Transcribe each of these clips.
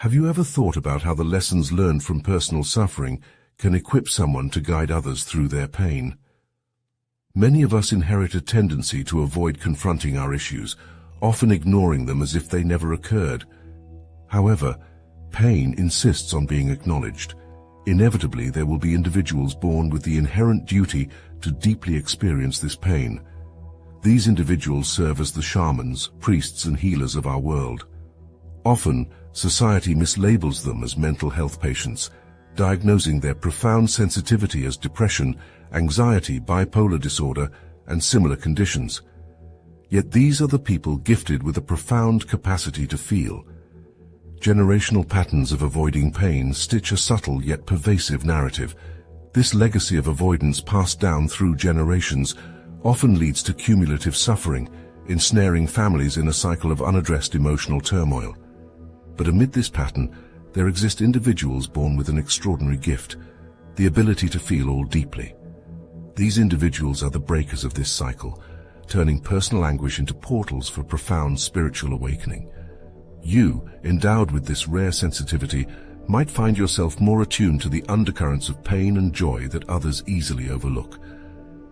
Have you ever thought about how the lessons learned from personal suffering can equip someone to guide others through their pain? Many of us inherit a tendency to avoid confronting our issues, often ignoring them as if they never occurred. However, pain insists on being acknowledged. Inevitably, there will be individuals born with the inherent duty to deeply experience this pain. These individuals serve as the shamans, priests, and healers of our world. Often, society mislabels them as mental health patients, diagnosing their profound sensitivity as depression, anxiety, bipolar disorder, and similar conditions. Yet these are the people gifted with a profound capacity to feel. Generational patterns of avoiding pain stitch a subtle yet pervasive narrative. This legacy of avoidance passed down through generations often leads to cumulative suffering, ensnaring families in a cycle of unaddressed emotional turmoil. But amid this pattern, there exist individuals born with an extraordinary gift, the ability to feel all deeply. These individuals are the breakers of this cycle, turning personal anguish into portals for profound spiritual awakening. You, endowed with this rare sensitivity, might find yourself more attuned to the undercurrents of pain and joy that others easily overlook.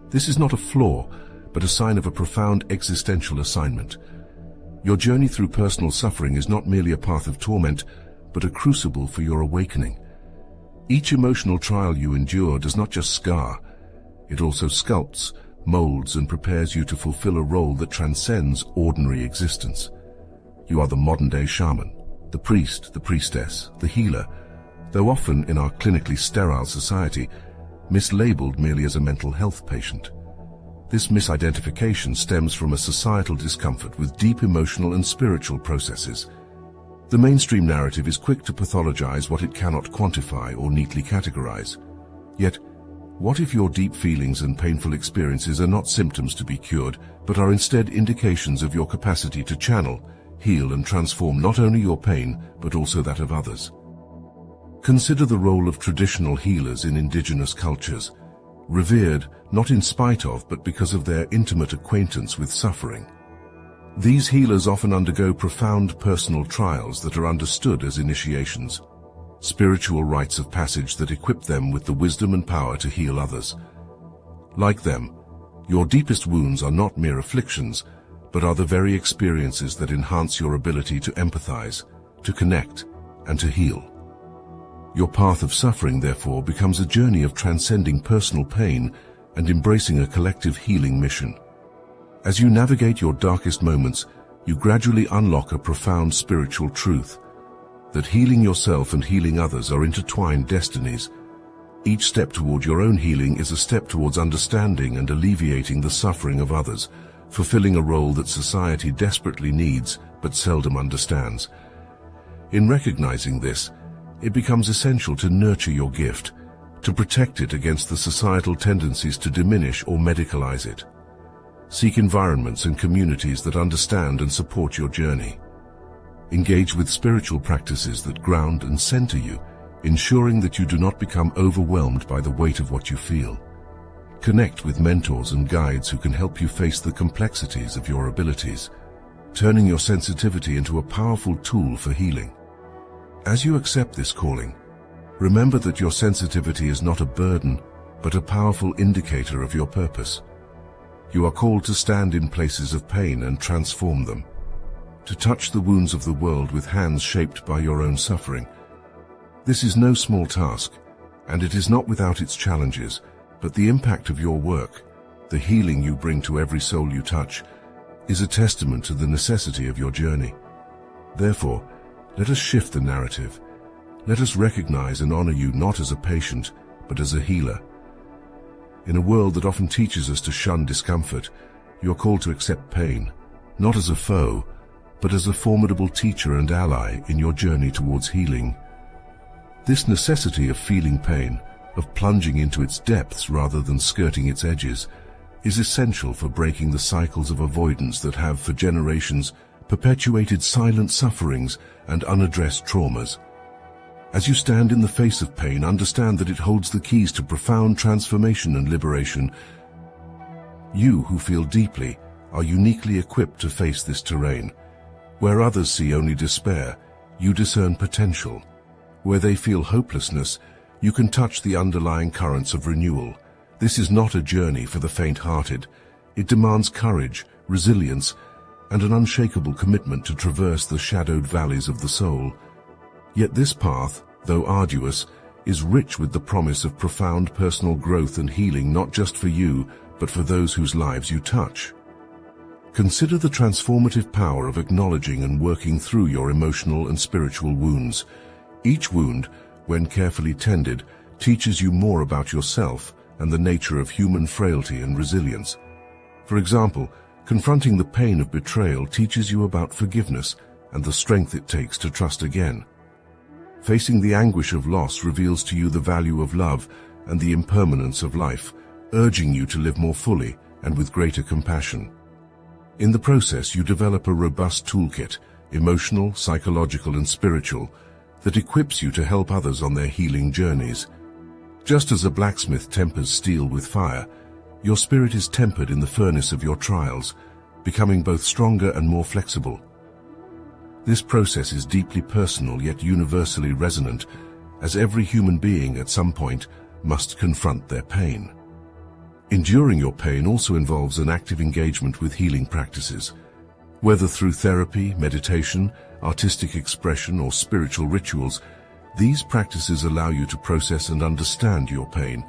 This is not a flaw, but a sign of a profound existential assignment. Your journey through personal suffering is not merely a path of torment, but a crucible for your awakening. Each emotional trial you endure does not just scar, it also sculpts, molds, and prepares you to fulfill a role that transcends ordinary existence. You are the modern-day shaman, the priest, the priestess, the healer, though often in our clinically sterile society, mislabeled merely as a mental health patient. This misidentification stems from a societal discomfort with deep emotional and spiritual processes. The mainstream narrative is quick to pathologize what it cannot quantify or neatly categorize. Yet, what if your deep feelings and painful experiences are not symptoms to be cured, but are instead indications of your capacity to channel, heal, and transform not only your pain, but also that of others? Consider the role of traditional healers in indigenous cultures, revered not in spite of, but because of their intimate acquaintance with suffering. These healers often undergo profound personal trials that are understood as initiations, spiritual rites of passage that equip them with the wisdom and power to heal others. Like them, your deepest wounds are not mere afflictions, but are the very experiences that enhance your ability to empathize, to connect, and to heal. Your path of suffering, therefore, becomes a journey of transcending personal pain and embracing a collective healing mission. As you navigate your darkest moments, you gradually unlock a profound spiritual truth, that healing yourself and healing others are intertwined destinies. Each step toward your own healing is a step towards understanding and alleviating the suffering of others, fulfilling a role that society desperately needs but seldom understands. In recognizing this, it becomes essential to nurture your gift, to protect it against the societal tendencies to diminish or medicalize it. Seek environments and communities that understand and support your journey. Engage with spiritual practices that ground and center you, ensuring that you do not become overwhelmed by the weight of what you feel. Connect with mentors and guides who can help you face the complexities of your abilities, turning your sensitivity into a powerful tool for healing. As you accept this calling, remember that your sensitivity is not a burden, but a powerful indicator of your purpose. You are called to stand in places of pain and transform them, to touch the wounds of the world with hands shaped by your own suffering. This is no small task, and it is not without its challenges, but the impact of your work, the healing you bring to every soul you touch, is a testament to the necessity of your journey. Therefore, let us shift the narrative. Let us recognize and honor you not as a patient, but as a healer. In a world that often teaches us to shun discomfort, you are called to accept pain, not as a foe, but as a formidable teacher and ally in your journey towards healing. This necessity of feeling pain, of plunging into its depths rather than skirting its edges, is essential for breaking the cycles of avoidance that have, for generations, perpetuated silent sufferings and unaddressed traumas. As you stand in the face of pain, understand that it holds the keys to profound transformation and liberation. You who feel deeply are uniquely equipped to face this terrain. Where others see only despair, you discern potential. Where they feel hopelessness, you can touch the underlying currents of renewal. This is not a journey for the faint-hearted. It demands courage, resilience, and an unshakable commitment to traverse the shadowed valleys of the soul. Yet this path, though arduous, is rich with the promise of profound personal growth and healing, not just for you, but for those whose lives you touch. Consider the transformative power of acknowledging and working through your emotional and spiritual wounds. Each wound, when carefully tended, teaches you more about yourself and the nature of human frailty and resilience. For example, confronting the pain of betrayal teaches you about forgiveness and the strength it takes to trust again. Facing the anguish of loss reveals to you the value of love and the impermanence of life, urging you to live more fully and with greater compassion. In the process, you develop a robust toolkit, emotional, psychological, and spiritual, that equips you to help others on their healing journeys. Just as a blacksmith tempers steel with fire, your spirit is tempered in the furnace of your trials, becoming both stronger and more flexible. This process is deeply personal yet universally resonant, as every human being at some point must confront their pain. Enduring your pain also involves an active engagement with healing practices. Whether through therapy, meditation, artistic expression, or spiritual rituals, these practices allow you to process and understand your pain,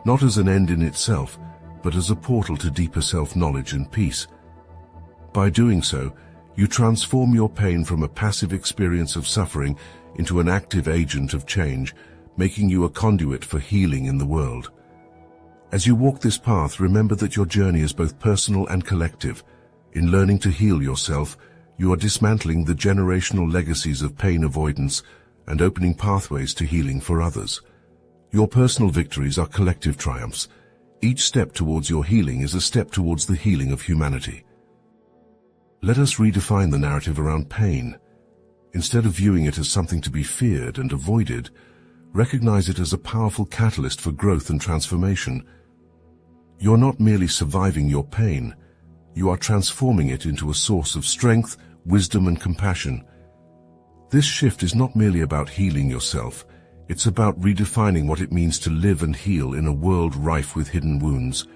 not as an end in itself, but as a portal to deeper self-knowledge and peace. By doing so, you transform your pain from a passive experience of suffering into an active agent of change, making you a conduit for healing in the world. As you walk this path, remember that your journey is both personal and collective. In learning to heal yourself, you are dismantling the generational legacies of pain avoidance and opening pathways to healing for others. Your personal victories are collective triumphs. Each step towards your healing is a step towards the healing of humanity. Let us redefine the narrative around pain. Instead of viewing it as something to be feared and avoided, recognize it as a powerful catalyst for growth and transformation. You're not merely surviving your pain, you are transforming it into a source of strength, wisdom, and compassion. This shift is not merely about healing yourself, it's about redefining what it means to live and heal in a world rife with hidden wounds.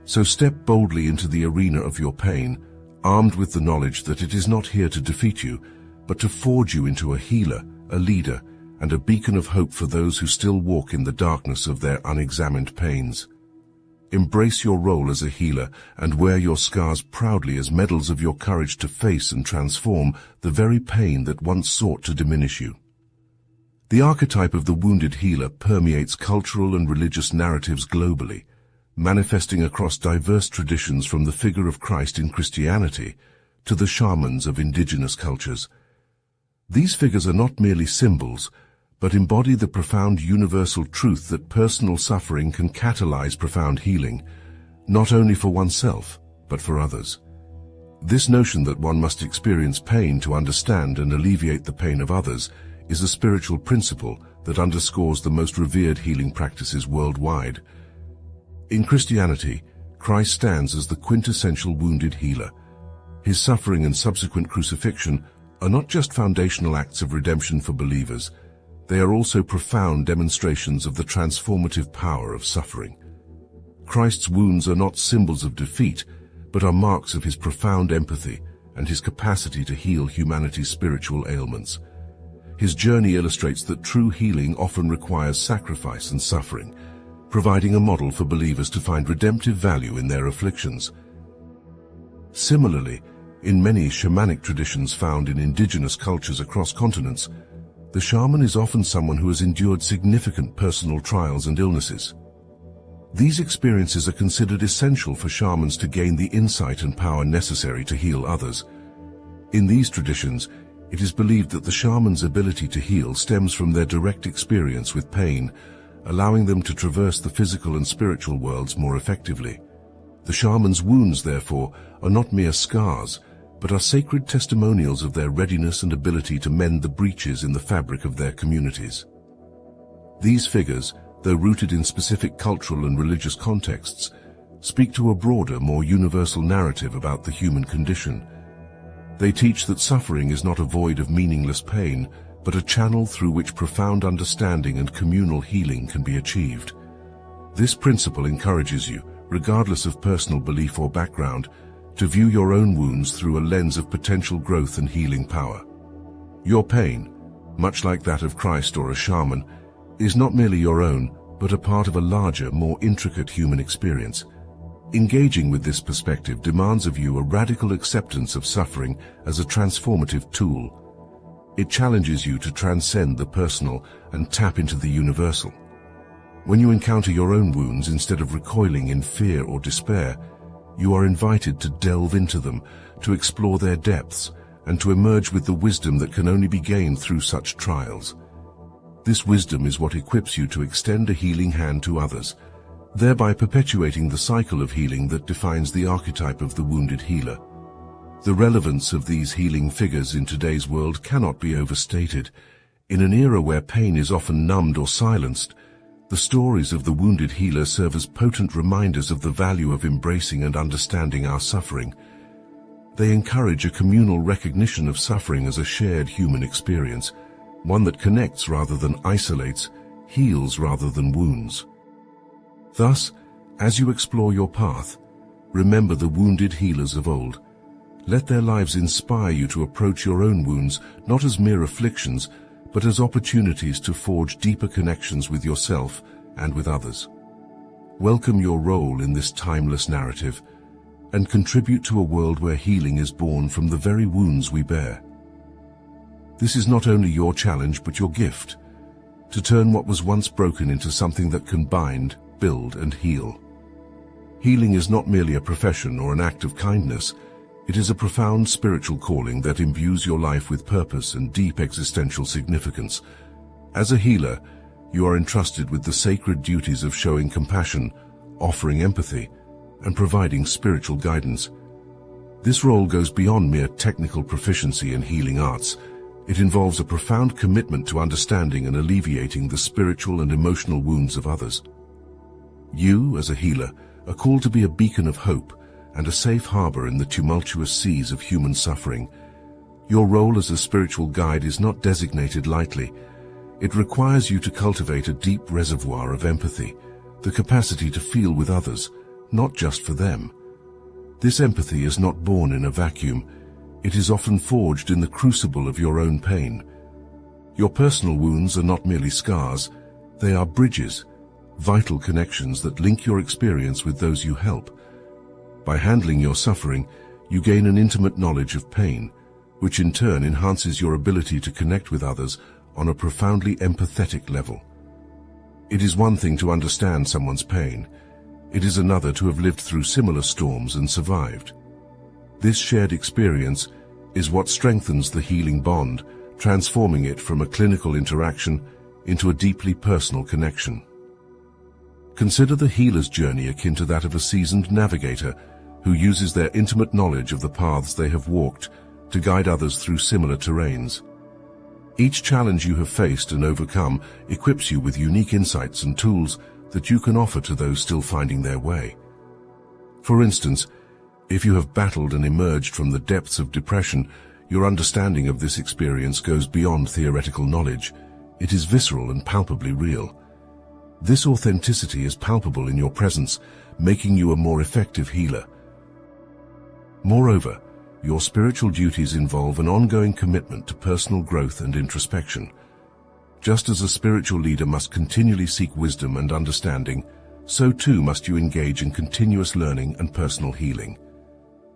So step boldly into the arena of your pain, armed with the knowledge that it is not here to defeat you, but to forge you into a healer, a leader, and a beacon of hope for those who still walk in the darkness of their unexamined pains. Embrace your role as a healer and wear your scars proudly as medals of your courage to face and transform the very pain that once sought to diminish you. The archetype of the wounded healer permeates cultural and religious narratives globally, manifesting across diverse traditions from the figure of Christ in Christianity to the shamans of indigenous cultures. These figures are not merely symbols, but embody the profound universal truth that personal suffering can catalyze profound healing, not only for oneself, but for others. This notion that one must experience pain to understand and alleviate the pain of others is a spiritual principle that underscores the most revered healing practices worldwide. In Christianity, Christ stands as the quintessential wounded healer. His suffering and subsequent crucifixion are not just foundational acts of redemption for believers, they are also profound demonstrations of the transformative power of suffering. Christ's wounds are not symbols of defeat, but are marks of his profound empathy and his capacity to heal humanity's spiritual ailments. His journey illustrates that true healing often requires sacrifice and suffering, providing a model for believers to find redemptive value in their afflictions. Similarly, in many shamanic traditions found in indigenous cultures across continents, the shaman is often someone who has endured significant personal trials and illnesses. These experiences are considered essential for shamans to gain the insight and power necessary to heal others. In these traditions, it is believed that the shaman's ability to heal stems from their direct experience with pain, allowing them to traverse the physical and spiritual worlds more effectively. The shaman's wounds, therefore, are not mere scars, but are sacred testimonials of their readiness and ability to mend the breaches in the fabric of their communities. These figures, though rooted in specific cultural and religious contexts, speak to a broader, more universal narrative about the human condition. They teach that suffering is not a void of meaningless pain, but a channel through which profound understanding and communal healing can be achieved. This principle encourages you, regardless of personal belief or background, to view your own wounds through a lens of potential growth and healing power. Your pain, much like that of Christ or a shaman, is not merely your own, but a part of a larger, more intricate human experience. Engaging with this perspective demands of you a radical acceptance of suffering as a transformative tool. It challenges you to transcend the personal and tap into the universal. When you encounter your own wounds, instead of recoiling in fear or despair, you are invited to delve into them, to explore their depths, and to emerge with the wisdom that can only be gained through such trials. This wisdom is what equips you to extend a healing hand to others, thereby perpetuating the cycle of healing that defines the archetype of the wounded healer. The relevance of these healing figures in today's world cannot be overstated. In an era where pain is often numbed or silenced, the stories of the wounded healer serve as potent reminders of the value of embracing and understanding our suffering. They encourage a communal recognition of suffering as a shared human experience, one that connects rather than isolates, heals rather than wounds. Thus, as you explore your path, remember the wounded healers of old. Let their lives inspire you to approach your own wounds not as mere afflictions, but as opportunities to forge deeper connections with yourself and with others. Welcome your role in this timeless narrative, and contribute to a world where healing is born from the very wounds we bear. This is not only your challenge but your gift, to turn what was once broken into something that can bind, build, and heal. Healing is not merely a profession or an act of kindness. It is a profound spiritual calling that imbues your life with purpose and deep existential significance. As a healer, you are entrusted with the sacred duties of showing compassion, offering empathy, and providing spiritual guidance. This role goes beyond mere technical proficiency in healing arts. It involves a profound commitment to understanding and alleviating the spiritual and emotional wounds of others. You, as a healer, are called to be a beacon of hope and a safe harbor in the tumultuous seas of human suffering. Your role as a spiritual guide is not designated lightly. It requires you to cultivate a deep reservoir of empathy, the capacity to feel with others, not just for them. This empathy is not born in a vacuum. It is often forged in the crucible of your own pain. Your personal wounds are not merely scars, they are bridges, vital connections that link your experience with those you help. By handling your suffering, you gain an intimate knowledge of pain, which in turn enhances your ability to connect with others on a profoundly empathetic level. It is one thing to understand someone's pain. It is another to have lived through similar storms and survived. This shared experience is what strengthens the healing bond, transforming it from a clinical interaction into a deeply personal connection. Consider the healer's journey akin to that of a seasoned navigator who uses their intimate knowledge of the paths they have walked to guide others through similar terrains. Each challenge you have faced and overcome equips you with unique insights and tools that you can offer to those still finding their way. For instance, if you have battled and emerged from the depths of depression, your understanding of this experience goes beyond theoretical knowledge. It is visceral and palpably real. This authenticity is palpable in your presence, making you a more effective healer. Moreover, your spiritual duties involve an ongoing commitment to personal growth and introspection. Just as a spiritual leader must continually seek wisdom and understanding, so too must you engage in continuous learning and personal healing.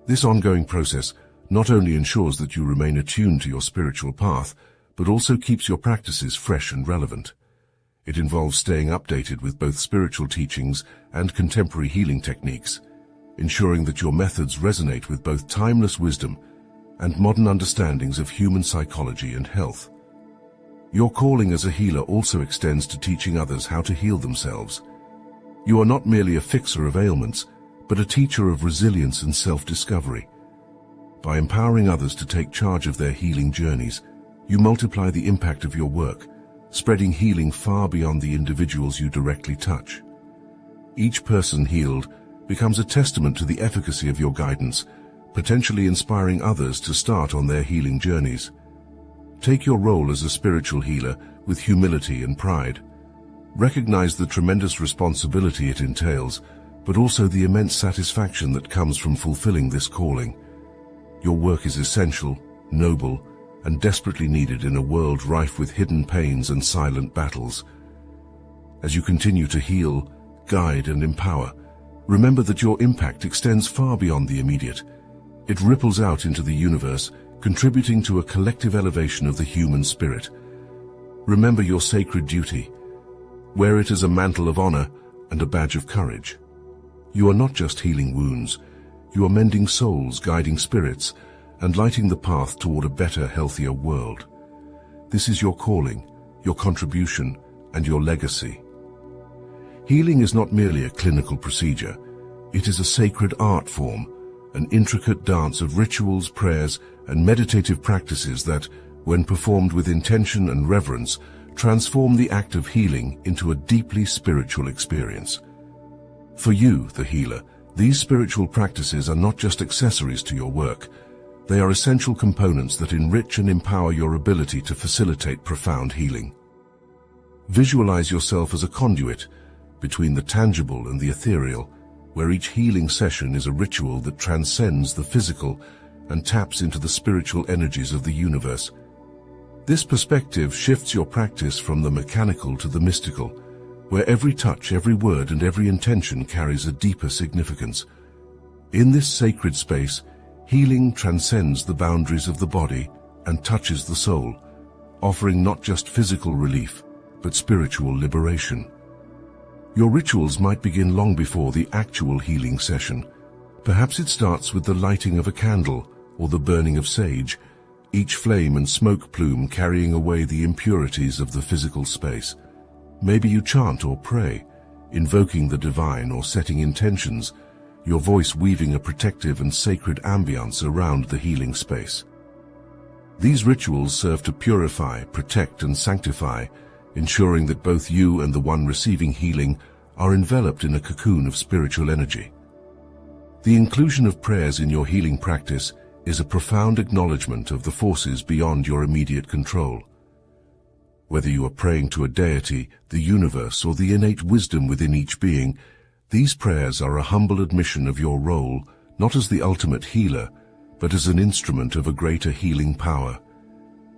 This ongoing process not only ensures that you remain attuned to your spiritual path, but also keeps your practices fresh and relevant. It involves staying updated with both spiritual teachings and contemporary healing techniques, ensuring that your methods resonate with both timeless wisdom and modern understandings of human psychology and health. Your calling as a healer also extends to teaching others how to heal themselves. You are not merely a fixer of ailments, but a teacher of resilience and self-discovery. By empowering others to take charge of their healing journeys, you multiply the impact of your work, spreading healing far beyond the individuals you directly touch. Each person healed becomes a testament to the efficacy of your guidance, potentially inspiring others to start on their healing journeys. Take your role as a spiritual healer with humility and pride. Recognize the tremendous responsibility it entails, but also the immense satisfaction that comes from fulfilling this calling. Your work is essential, noble, and desperately needed in a world rife with hidden pains and silent battles. As you continue to heal, guide, and empower, remember that your impact extends far beyond the immediate. It ripples out into the universe, contributing to a collective elevation of the human spirit. Remember your sacred duty. Wear it as a mantle of honor and a badge of courage. You are not just healing wounds. You are mending souls, guiding spirits, and lighting the path toward a better, healthier world. This is your calling, your contribution, and your legacy. Healing is not merely a clinical procedure. It is a sacred art form, an intricate dance of rituals, prayers, and meditative practices that, when performed with intention and reverence, transform the act of healing into a deeply spiritual experience. For you, the healer, these spiritual practices are not just accessories to your work. They are essential components that enrich and empower your ability to facilitate profound healing. Visualize yourself as a conduit between the tangible and the ethereal, where each healing session is a ritual that transcends the physical and taps into the spiritual energies of the universe. This perspective shifts your practice from the mechanical to the mystical, where every touch, every word, and every intention carries a deeper significance. In this sacred space, healing transcends the boundaries of the body and touches the soul, offering not just physical relief, but spiritual liberation. Your rituals might begin long before the actual healing session. Perhaps it starts with the lighting of a candle or the burning of sage, each flame and smoke plume carrying away the impurities of the physical space. Maybe you chant or pray, invoking the divine or setting intentions, your voice weaving a protective and sacred ambience around the healing space. These rituals serve to purify, protect, and sanctify, ensuring that both you and the one receiving healing are enveloped in a cocoon of spiritual energy. The inclusion of prayers in your healing practice is a profound acknowledgement of the forces beyond your immediate control. Whether you are praying to a deity, the universe, or the innate wisdom within each being, these prayers are a humble admission of your role, not as the ultimate healer, but as an instrument of a greater healing power.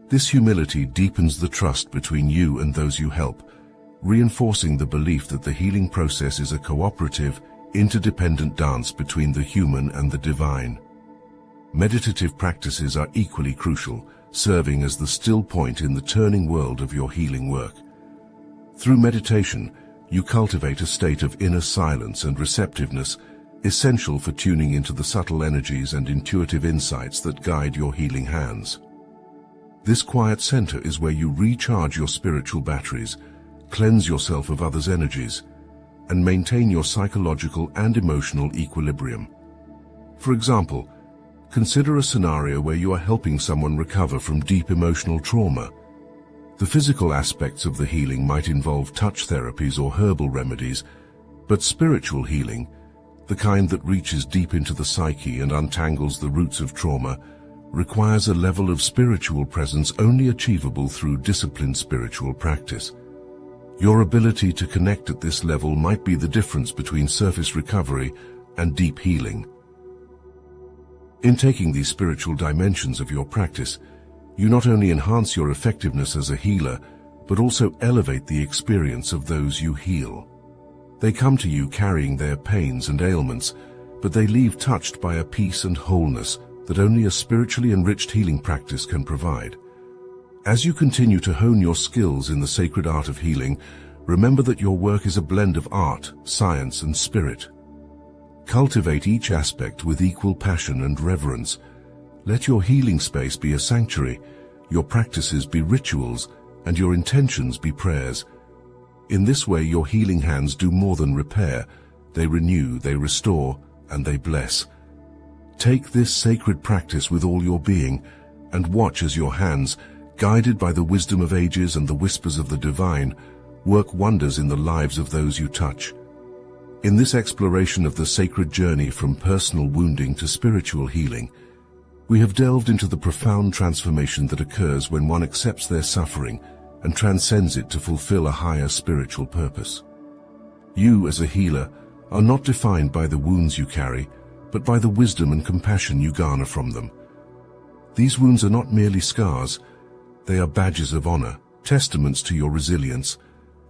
This humility deepens the trust between you and those you help, reinforcing the belief that the healing process is a cooperative, interdependent dance between the human and the divine. Meditative practices are equally crucial, serving as the still point in the turning world of your healing work. Through meditation, you cultivate a state of inner silence and receptiveness, essential for tuning into the subtle energies and intuitive insights that guide your healing hands. This quiet center is where you recharge your spiritual batteries, cleanse yourself of others' energies, and maintain your psychological and emotional equilibrium. For example, consider a scenario where you are helping someone recover from deep emotional trauma. The physical aspects of the healing might involve touch therapies or herbal remedies, but spiritual healing, the kind that reaches deep into the psyche and untangles the roots of trauma, requires a level of spiritual presence only achievable through disciplined spiritual practice. Your ability to connect at this level might be the difference between surface recovery and deep healing. In taking these spiritual dimensions of your practice, you not only enhance your effectiveness as a healer, but also elevate the experience of those you heal. They come to you carrying their pains and ailments, but they leave touched by a peace and wholeness that only a spiritually enriched healing practice can provide. As you continue to hone your skills in the sacred art of healing, remember that your work is a blend of art, science, and spirit. Cultivate each aspect with equal passion and reverence. Let your healing space be a sanctuary, your practices be rituals, and your intentions be prayers. In this way, your healing hands do more than repair. They renew, they restore, and they bless. Take this sacred practice with all your being, and watch as your hands, guided by the wisdom of ages and the whispers of the divine, work wonders in the lives of those you touch. In this exploration of the sacred journey from personal wounding to spiritual healing, we have delved into the profound transformation that occurs when one accepts their suffering and transcends it to fulfill a higher spiritual purpose. You, as a healer, are not defined by the wounds you carry, but by the wisdom and compassion you garner from them. These wounds are not merely scars, they are badges of honor, testaments to your resilience,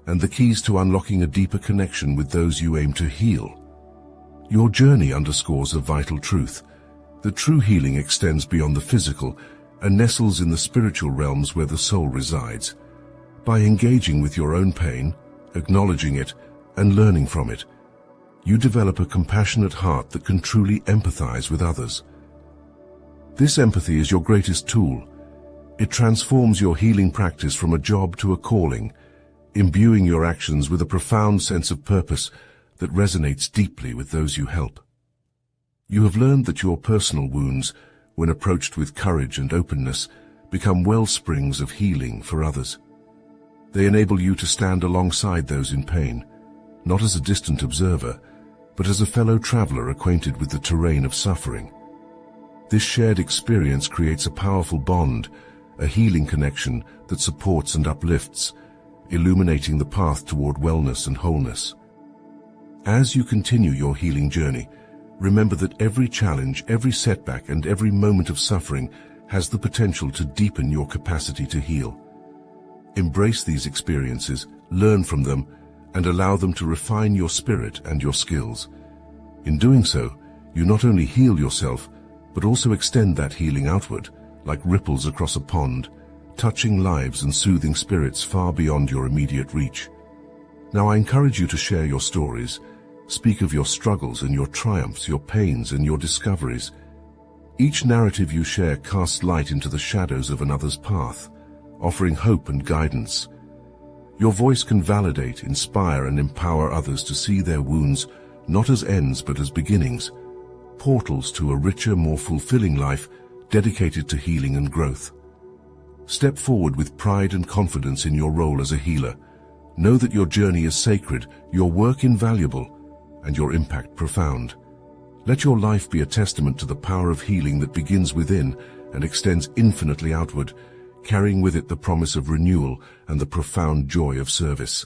and the keys to unlocking a deeper connection with those you aim to heal. Your journey underscores a vital truth. The true healing extends beyond the physical and nestles in the spiritual realms where the soul resides. By engaging with your own pain, acknowledging it, and learning from it, you develop a compassionate heart that can truly empathize with others. This empathy is your greatest tool. It transforms your healing practice from a job to a calling, imbuing your actions with a profound sense of purpose that resonates deeply with those you help. You have learned that your personal wounds, when approached with courage and openness, become wellsprings of healing for others. They enable you to stand alongside those in pain, not as a distant observer, but as a fellow traveler acquainted with the terrain of suffering. This shared experience creates a powerful bond, a healing connection that supports and uplifts, illuminating the path toward wellness and wholeness. As you continue your healing journey, remember that every challenge, every setback, and every moment of suffering has the potential to deepen your capacity to heal. Embrace these experiences, learn from them, and allow them to refine your spirit and your skills. In doing so, you not only heal yourself, but also extend that healing outward, like ripples across a pond, touching lives and soothing spirits far beyond your immediate reach. Now I encourage you to share your stories. Speak of your struggles and your triumphs, your pains and your discoveries. Each narrative you share casts light into the shadows of another's path, offering hope and guidance. Your voice can validate, inspire, and empower others to see their wounds not as ends but as beginnings, portals to a richer, more fulfilling life dedicated to healing and growth. Step forward with pride and confidence in your role as a healer. Know that your journey is sacred, your work invaluable, and your impact profound. Let your life be a testament to the power of healing that begins within and extends infinitely outward, carrying with it the promise of renewal and the profound joy of service.